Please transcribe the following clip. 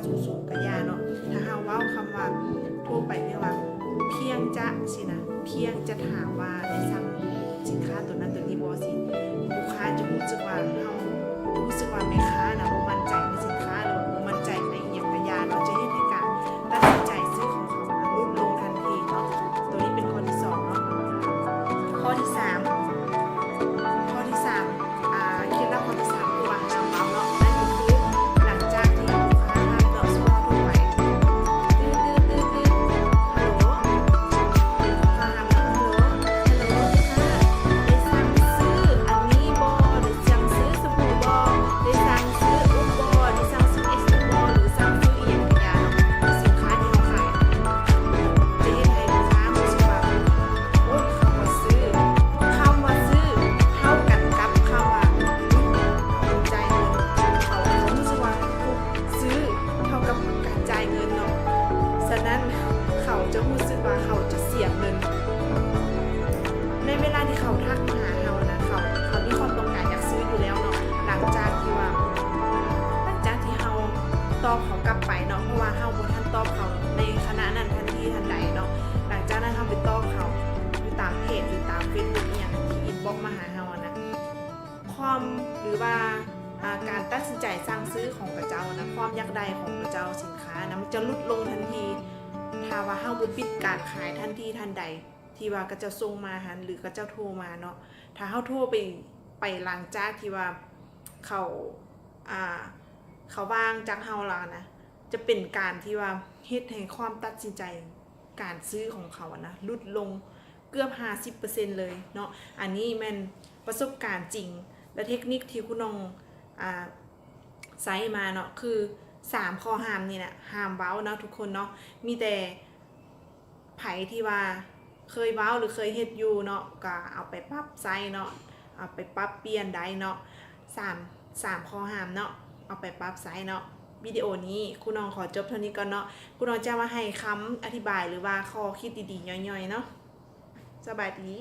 สูงๆกับยาเนาะถ้าเฮาเว้าคำว่าทั่วไปเรียกว่าเพียงจะสินะเพียงจะถามว่าได้สั่งสินค้าตัวนั้นตัวนี้บ่สิลูกค้าจะรู้สึกว่าเฮารู้สึกว่าแม่ค้านะบ่มั่นใจในสินค้าหรือบ่มั่นใจในอิหยังกับยาเนาะจะเฮ็ดให้การตัดสินใจซื้อของเขานะลดลงทันทีเนาะตัวนี้เป็นข้อที่2เนาะข้อที่3เคล็ดลับข้อที่3คือว่าห้ามเมาเนาะนั่นก็คือหลังจากที่ลูกค้าทำดอกสมอทั่วไปฮัลโหลห้ามฮัลโหลค่ะได้สั่งซื้ออันนี้บ่ได้สั่งซื้อสบู่บ่ได้สั่งซื้ออุปบ่ได้สั่งซื้อเอสบ่หรือสั่งซื้ออีหยังก็ยาเนาะสินค้าที่เราขายจะเฮ็ดให้ลูกค้ารู้สึกว่าโอ๊ยคำว่าซื้อเท่ากันกับคำว่าจ่ายเงินเขารู้สึกว่าซื้อเท่ากับการจ่ายเงินเนาะฉะนั้นเขาจะรู้สึกว่าเขาจะเสียเงินในเวลาที่เขาทักมาหาเรานะเขามีความต้องการอยากซื้ออยู่แล้วเนาะหลังจากที่เราตอบเขากลับไปเนาะเพราะว่าเราบ่ทันตอบเขาในขณะนั้นทันทีทันใดเนาะหลังจากนั้นเราไปตอบเขาอยู่ตามเพจหรือตามเฟซบุ๊กอย่างที่อินบ็อกซ์มาหาเรานะความหรือว่าการตัดสินใจสั่งซื้อของกระเจ้านะความอยากได้ของกระเจ้าสินค้านะมันจะลดลงทันทีถ้าว่าเฮาบ่ปิดการขายทันทีทันใดที่ว่ากระเจ้าส่งมาหันหรือกระเจ้าโทรมาเนาะถ้าเฮาโทรไปหลังจากที่ว่าเขาวางจากเฮาแล้วนะจะเป็นการที่ว่าเฮ็ดให้ความตัดสินใจการซื้อของเขานะลดลงเกือบ 50% เลยเนาะอันนี้แม่นประสบการณ์จริงและเทคนิคที่คุณน้องไซส์มาเนาะคือ3ข้อห้ามนี่นะห้ามเว้าเนาะทุกคนเนาะมีแต่ไผที่ว่าเคยเว้าหรือเคยเฮ็ดอยู่เนาะก็เอาไปปรับไซส์เนาะเอาไปปรับเปลี่ยนได้เนาะ3ข้อห้ามเนาะเอาไปปรับไซส์เนาะวิดีโอนี้คุณน้องขอจบเท่านี้ก่อนเนาะคุณน้องจะมาให้คำอธิบายหรือว่าข้อคิดดีๆย่อยๆเนาะสบายดี